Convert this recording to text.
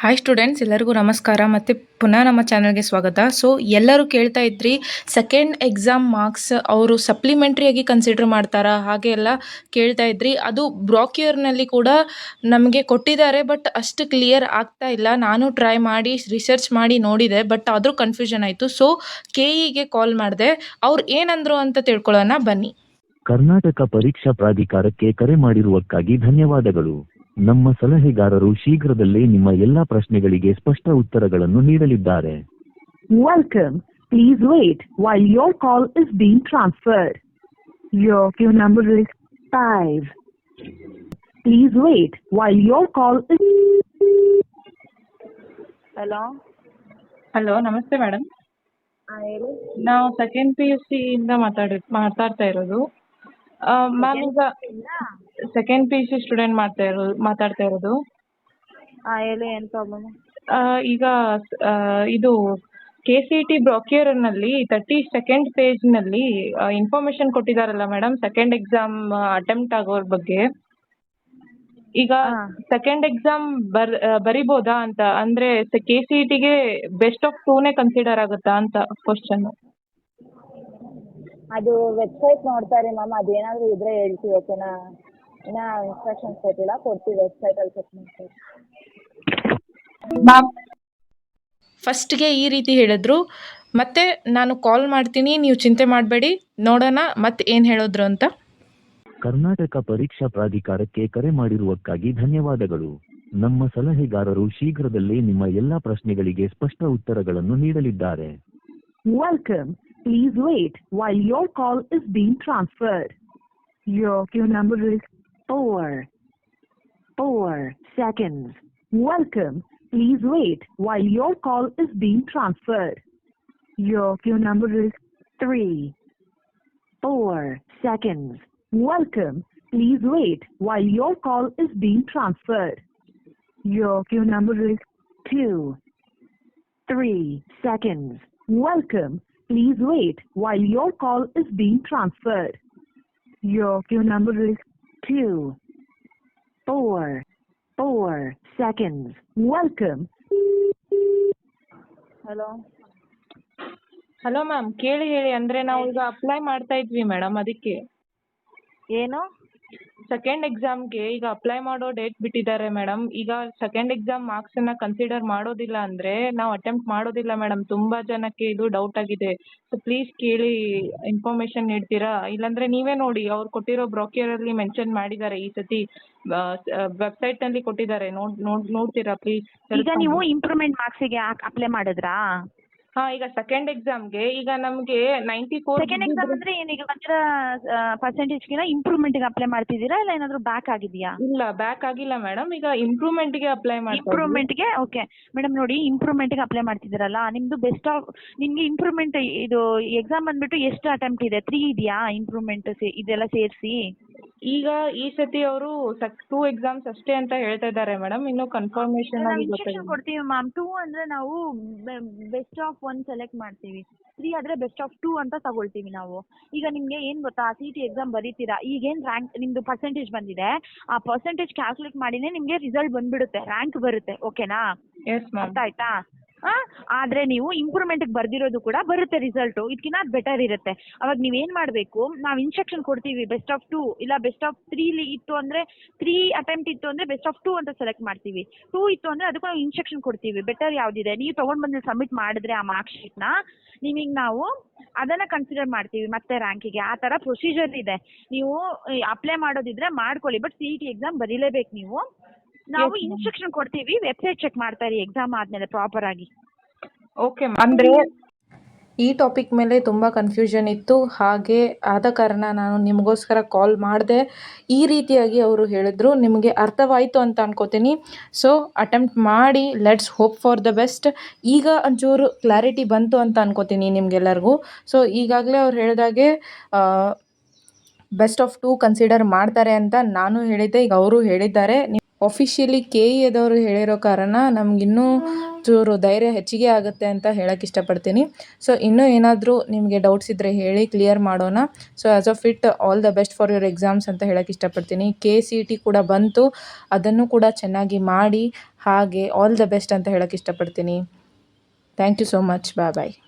Hi students, ಎಲ್ಲರಿಗೂ ನಮಸ್ಕಾರ ಮತ್ತು ಪುನಃ ನಮ್ಮ ಚಾನಲ್ಗೆ ಸ್ವಾಗತ. ಸೊ ಎಲ್ಲರೂ ಕೇಳ್ತಾ ಇದ್ರಿ, ಸೆಕೆಂಡ್ ಎಕ್ಸಾಮ್ ಮಾರ್ಕ್ಸ್ ಅವರು ಸಪ್ಲಿಮೆಂಟ್ರಿಯಾಗಿ ಕನ್ಸಿಡರ್ ಮಾಡ್ತಾರಾ ಹಾಗೆ ಎಲ್ಲ ಕೇಳ್ತಾ ಇದ್ರಿ. ಅದು ಬ್ರಾಕ್ಯೂರ್ನಲ್ಲಿ ಕೂಡ ನಮಗೆ ಕೊಟ್ಟಿದ್ದಾರೆ, ಬಟ್ ಅಷ್ಟು ಕ್ಲಿಯರ್ ಆಗ್ತಾ ಇಲ್ಲ. ನಾನು ಟ್ರೈ ಮಾಡಿ ರಿಸರ್ಚ್ ಮಾಡಿ ನೋಡಿದೆ, ಬಟ್ ಆದರೂ ಕನ್ಫ್ಯೂಷನ್ ಆಯಿತು. ಸೊ KEಗೆ ಕಾಲ್ ಮಾಡಿದೆ, ಅವ್ರು ಏನಂದ್ರು ಅಂತ ತಿಳ್ಕೊಳ್ಳೋಣ ಬನ್ನಿ. ಕರ್ನಾಟಕ ಪರೀಕ್ಷಾ ಪ್ರಾಧಿಕಾರಕ್ಕೆ ಕರೆ ಮಾಡಿರುವುದಕ್ಕಾಗಿ ಧನ್ಯವಾದಗಳು. ನಮ್ಮ ಸಲಹೆಗಾರರು ಶೀಘ್ರದಲ್ಲೇ ನಿಮ್ಮ ಎಲ್ಲಾ ಪ್ರಶ್ನೆಗಳಿಗೆ ಸ್ಪಷ್ಟ ಉತ್ತರಗಳನ್ನು ನೀಡಲಿದ್ದಾರೆ. Welcome. Please wait while your call is being transferred. Your queue number is 5. Please wait while your call is... hello, ನಮಸ್ತೆ ಮೇಡಮ್. ಹೇಳಿ. ನಾವು ಸೆಕೆಂಡ್ PUC ಇಂದ ಮಾತಾಡ್ತಾ ಇರೋದು. ಮ್ಯಾಮ್, ಈಗ ಸೆಕೆಂಡ್ PUC ಸ್ಟೂಡೆಂಟ್ ಮಾತಾಡ್ತಾ ಇರೋದು. ಹೇಳಿ, ಏನು ಪ್ರಾಬ್ಲಮ್? ಈಗ ಇದು KCET ಬ್ರಾಕ್ಯೂರ್ನಲ್ಲಿ 32nd ಪೇಜ್ನಲ್ಲಿ ಇನ್ಫಾರ್ಮೇಶನ್ ಕೊಟ್ಟಿದ್ದಾರಲ್ಲ ಮೇಡಮ್, ಸೆಕೆಂಡ್ ಎಕ್ಸಾಮ್ ಅಟೆಂಪ್ಟ್ ಆಗೋರ ಬಗ್ಗೆ. ಈಗ ಸೆಕೆಂಡ್ ಎಕ್ಸಾಮ್ ಬರಿಬೋದಾ ಅಂತ, ಅಂದ್ರೆ KCETಗೆ ಬೆಸ್ಟ್ ಆಫ್ 2ನೇ ಕನ್ಸಿಡರ್ ಆಗುತ್ತಾ ಅಂತ ಕ್ವಶನ್. ಅದು ವೆಬ್ಸೈಟ್ ನೋಡ್ತಾರೆ ಮ್ಯಾಮ್, ಅದೇನಾದರೂ ಇದ್ರೆ ಹೇಳ್ತೀವಿ, ಓಕೆನಾ? ಇನ್ನ ಇನ್ಸ್ಟ್ರಕ್ಷನ್ಸ್ ಕೊಟ್ಟಿಲ್ಲ, ಕೊಡ್ತೀವಿ, ವೆಬ್ಸೈಟಲ್ಲಿ ಚೆಕ್ ಮಾಡ್ತೀವಿ. ಮ್ಯಾಮ್, ಫಸ್ಟ್ಗೆ ಈ ರೀತಿ ಹೇಳಿದ್ರು, ಮತ್ತೆ ನಾನು ಕಾಲ್ ಮಾಡ್ತೀನಿ, ನೀವು ಚಿಂತೆ ಮಾಡಬೇಡಿ, ನೋಡೋಣ ಮತ್ತೆ ಏನು ಹೇಳಿದ್ರು ಅಂತ. ಕರ್ನಾಟಕ ಪರೀಕ್ಷಾ ಪ್ರಾಧಿಕಾರಕ್ಕೆ ಕರೆ ಮಾಡಿರುವುದಕ್ಕಾಗಿ ಧನ್ಯವಾದಗಳು. ನಮ್ಮ ಸಲಹೆಗಾರರು ಶೀಘ್ರದಲ್ಲೇ ನಿಮ್ಮ ಎಲ್ಲಾ ಪ್ರಶ್ನೆಗಳಿಗೆ ಸ್ಪಷ್ಟ ಉತ್ತರಗಳನ್ನು ನೀಡಲಿದ್ದಾರೆ. Welcome. Please wait while your call is being transferred. Your queue number is 4 seconds. Welcome. Please wait while your call is being transferred. Your queue number is 4 seconds. Welcome. Please wait while your call is being transferred. Your queue number is 3 seconds. Welcome. Please wait while your call is being transferred. Your queue number is 4 seconds. Welcome. Hello ma'am, ಕೇಳಿ ಅಂದ್ರೆ ನಾವು ಈಗ apply ಮಾಡ್ತಾ ಇದ್ವಿ madam, ಅದಕ್ಕೆ. ಏನು? Second ಎಕ್ಸಾಮ್ಗೆ ಈಗ ಅಪ್ಲೈ ಮಾಡೋ ಡೇಟ್ ಬಿಟ್ಟಿದ್ದಾರೆ ಮೇಡಮ್. ಈಗ ಸೆಕೆಂಡ್ ಎಕ್ಸಾಮ್ ಮಾರ್ಕ್ಸನ್ನು ಕನ್ಸಿಡರ್ ಮಾಡೋದಿಲ್ಲ ಅಂದರೆ ನಾವು ಅಟೆಂಪ್ಟ್ ಮಾಡೋದಿಲ್ಲ ಮೇಡಮ್. ತುಂಬ ಜನಕ್ಕೆ ಇದು ಡೌಟ್ ಆಗಿದೆ. ಸೊ ಪ್ಲೀಸ್ ಕೇಳಿ ಇನ್ಫಾರ್ಮೇಷನ್ ನೀಡ್ತೀರಾ? ಇಲ್ಲಾಂದರೆ ನೀವೇ ನೋಡಿ, ಅವ್ರು ಕೊಟ್ಟಿರೋ ಬ್ರೋಕ್ಯೂರಲ್ಲಿ ಮೆನ್ಷನ್ ಮಾಡಿದ್ದಾರೆ, ಈ ಸತಿ ವೆಬ್ಸೈಟ್ನಲ್ಲಿ ಕೊಟ್ಟಿದ್ದಾರೆ, ನೋಡ್ತೀರಾ ಪ್ಲೀಸ್? ಈಗ ನೀವು ಇಂಪ್ರೂವ್ಮೆಂಟ್ ಮಾರ್ಕ್ಸಿಗೆ ಅಪ್ಲೈ ಮಾಡಿದ್ರಾ? ಹಾಂ, ಈಗ ಸೆಕೆಂಡ್ ಎಕ್ಸಾಮ್ಗೆ ಈಗ ನಮಗೆ 94. ಸೆಕೆಂಡ್ ಎಕ್ಸಾಮ್ ಅಂದ್ರೆ ಏನೀಗ ಬಂದಿರೋ ಪರ್ಸೆಂಟೇಜ್ಗಿನ ಇಂಪ್ರೂವ್ಮೆಂಟ್ಗೆ ಅಪ್ಲೈ ಮಾಡ್ತಿದ್ದೀರಾ, ಇಲ್ಲ ಏನಾದರೂ ಬ್ಯಾಕ್ ಆಗಿದೆಯಾ? ಇಲ್ಲ, ಬ್ಯಾಕ್ ಆಗಿಲ್ಲ ಮೇಡಮ್. ಈಗ ಇಂಪ್ರೂವ್ಮೆಂಟ್ಗೆ ಅಪ್ಲೈ ಮಾಡ್ತಾ ಇಂಪ್ರೂವ್ಮೆಂಟ್ಗೆ. ಓಕೆ ಮೇಡಮ್, ನೋಡಿ, ಇಂಪ್ರೂವ್ಮೆಂಟ್ಗೆ ಅಪ್ಲೈ ಮಾಡ್ತಿದ್ದೀರಲ್ಲ, ನಿಮ್ದು ಬೆಸ್ಟ್ ಆಫ್ ನಿಮಗೆ ಇಂಪ್ರೂವ್ಮೆಂಟ್ ಇದು ಎಕ್ಸಾಮ್ ಬಂದ್ಬಿಟ್ಟು ಎಷ್ಟು ಅಟೆಂಪ್ಟ್ ಇದೆ? 3 ಇದೆಯಾ ಇಂಪ್ರೂವ್ಮೆಂಟ್ ಇದೆಲ್ಲ ಸೇರಿಸಿ? ಈಗ ಈ ಸತಿ ಅವರು 2 ಎಕ್ಸಾಮ್ಸ್ ಅಷ್ಟೇ ಅಂತ ಹೇಳ್ತಾ ಇದ್ದಾರೆ ಮೇಡಮ್. ಇನ್ನು ಕನ್ಫರ್ಮೇಶನ್ ಆಗಿ ಇನ್ಸ್ಟ್ರಕ್ಷನ್ ಕೊಡ್ತೀವಿ ಮ್ಯಾಮ್. 2 ಅಂದ್ರೆ ನಾವು ಬೆಸ್ಟ್ ಆಫ್ 1 ಸೆಲೆಕ್ಟ್ ಮಾಡ್ತೀವಿ, 3 ಆದ್ರೆ ಬೆಸ್ಟ್ ಆಫ್ 2 ಅಂತ ತಗೊಳ್ತೀವಿ ನಾವು. ಈಗ ನಿಮ್ಗೆ ಏನ್ ಗೊತ್ತಾ, CET ಎಕ್ಸಾಮ್ ಬರೀತೀರಾ, ಈಗೇನ್ ರ್ಯಾಂಕ್ ನಿಮ್ದು ಪರ್ಸೆಂಟೇಜ್ ಬಂದಿದೆ, ಆ ಪರ್ಸೆಂಟೇಜ್ ಕ್ಯಾಲ್ಕುಲೇಟ್ ಮಾಡಿನೇ ನಿಮ್ಗೆ ರಿಸಲ್ಟ್ ಬಂದ್ಬಿಡುತ್ತೆ, ರ್ಯಾಂಕ್ ಬರುತ್ತೆ, ಓಕೆನಾ? ಅರ್ಥ ಆಯ್ತಾ? ಆದ್ರೆ ನೀವು ಇಂಪ್ರೂವ್ಮೆಂಟ್ ಬರ್ದಿರೋದು ಕೂಡ ಬರುತ್ತೆ ರಿಸಲ್ಟ್, ಇದಕ್ಕಿಂತ ಬೆಟರ್ ಇರುತ್ತೆ. ಅವಾಗ ನೀವೇನ್ ಮಾಡ್ಬೇಕು, ನಾವು ಇನ್ಸ್ಟ್ರಕ್ಷನ್ ಕೊಡ್ತೀವಿ, ಬೆಸ್ಟ್ ಆಫ್ 2 ಇಲ್ಲ ಬೆಸ್ಟ್ ಆಫ್ 3 ಇತ್ತು ಅಂದ್ರೆ 3 ಅಟೆಂಪ್ಟ್ ಇತ್ತು ಅಂದ್ರೆ ಬೆಸ್ಟ್ ಆಫ್ 2 ಅಂತ ಸೆಲೆಕ್ಟ್ ಮಾಡ್ತೀವಿ. 2 ಇತ್ತು ಅಂದ್ರೆ ಅದಕ್ಕೂ ನಾವು ಇನ್ಸ್ಟ್ರಕ್ಷನ್ ಕೊಡ್ತೀವಿ, ಬೆಟರ್ ಯಾವ್ದಿದೆ ನೀವು ತಗೊಂಡ್ ಬಂದು ಸಬ್ಮಿಟ್ ಮಾಡಿದ್ರೆ ಆ ಮಾರ್ಕ್ ಶೀಟ್ ನ, ನಿಮಗೆ ನಾವು ಅದನ್ನ ಕನ್ಸಿಡರ್ ಮಾಡ್ತೀವಿ ಮತ್ತೆ ರ್ಯಾಂಕಿಗೆ. ಆ ತರ ಪ್ರೊಸೀಜರ್ ಇದೆ. ನೀವು ಅಪ್ಲೈ ಮಾಡೋದಿದ್ರೆ ಮಾಡ್ಕೊಳ್ಳಿ, ಬಟ್ CET ಎಕ್ಸಾಮ್ ಬರೀಲೇಬೇಕು ನೀವು. ನಾವು ಇನ್ಸ್ಟ್ರಕ್ಷನ್ ಕೊಡ್ತೀವಿ, ವೆಬ್ಸೈಟ್ ಚೆಕ್ ಮಾಡ್ತಾರೆ ಎಕ್ಸಾಮ್ ಆದ್ಮೇಲೆ ಪ್ರಾಪರ್ ಆಗಿ. ಓಕೆ. ಅಂದರೆ ಈ ಟಾಪಿಕ್ ಮೇಲೆ ತುಂಬ ಕನ್ಫ್ಯೂಷನ್ ಇತ್ತು, ಹಾಗೆ ಆದ ಕಾರಣ ನಾನು ನಿಮಗೋಸ್ಕರ ಕಾಲ್ ಮಾಡಿದೆ. ಈ ರೀತಿಯಾಗಿ ಅವರು ಹೇಳಿದ್ರು, ನಿಮಗೆ ಅರ್ಥವಾಯಿತು ಅಂತ ಅನ್ಕೋತೀನಿ. ಸೊ ಅಟೆಂಪ್ಟ್ ಮಾಡಿ, let's hope for the best. ಈಗ ಒಂಚೂರು ಕ್ಲಾರಿಟಿ ಬಂತು ಅಂತ ಅನ್ಕೋತೀನಿ ನಿಮಗೆಲ್ಲರಿಗೂ. ಸೊ ಈಗಾಗಲೇ ಅವ್ರು ಹೇಳಿದಾಗೆ ಬೆಸ್ಟ್ ಆಫ್ 2 ಕನ್ಸಿಡರ್ ಮಾಡ್ತಾರೆ ಅಂತ ನಾನು ಹೇಳಿದ್ದೆ, ಈಗ ಅವರು ಹೇಳಿದ್ದಾರೆ. ಆಫಿಷಿಯಲಿ ಕೆ ಇ ಎದವರು ಹೇಳಿರೋ ಕಾರಣ ನಮಗಿನ್ನೂ ಚೂರು ಧೈರ್ಯ ಹೆಚ್ಚಿಗೆ ಆಗುತ್ತೆ ಅಂತ ಹೇಳಕ್ಕೆ ಇಷ್ಟಪಡ್ತೀನಿ. ಸೊ ಇನ್ನೂ ಏನಾದರೂ ನಿಮಗೆ ಡೌಟ್ಸ್ ಇದ್ದರೆ ಹೇಳಿ, ಕ್ಲಿಯರ್ ಮಾಡೋಣ. So as of it all the best for your exams ಅಂತ ಹೇಳಕ್ಕೆ ಇಷ್ಟಪಡ್ತೀನಿ. KCET ಕೂಡ ಬಂತು, ಅದನ್ನು ಕೂಡ ಚೆನ್ನಾಗಿ ಮಾಡಿ, ಹಾಗೆ ಆಲ್ ದ ಬೆಸ್ಟ್ ಅಂತ ಹೇಳಕ್ಕೆ ಇಷ್ಟಪಡ್ತೀನಿ. Thank you so much. Bye.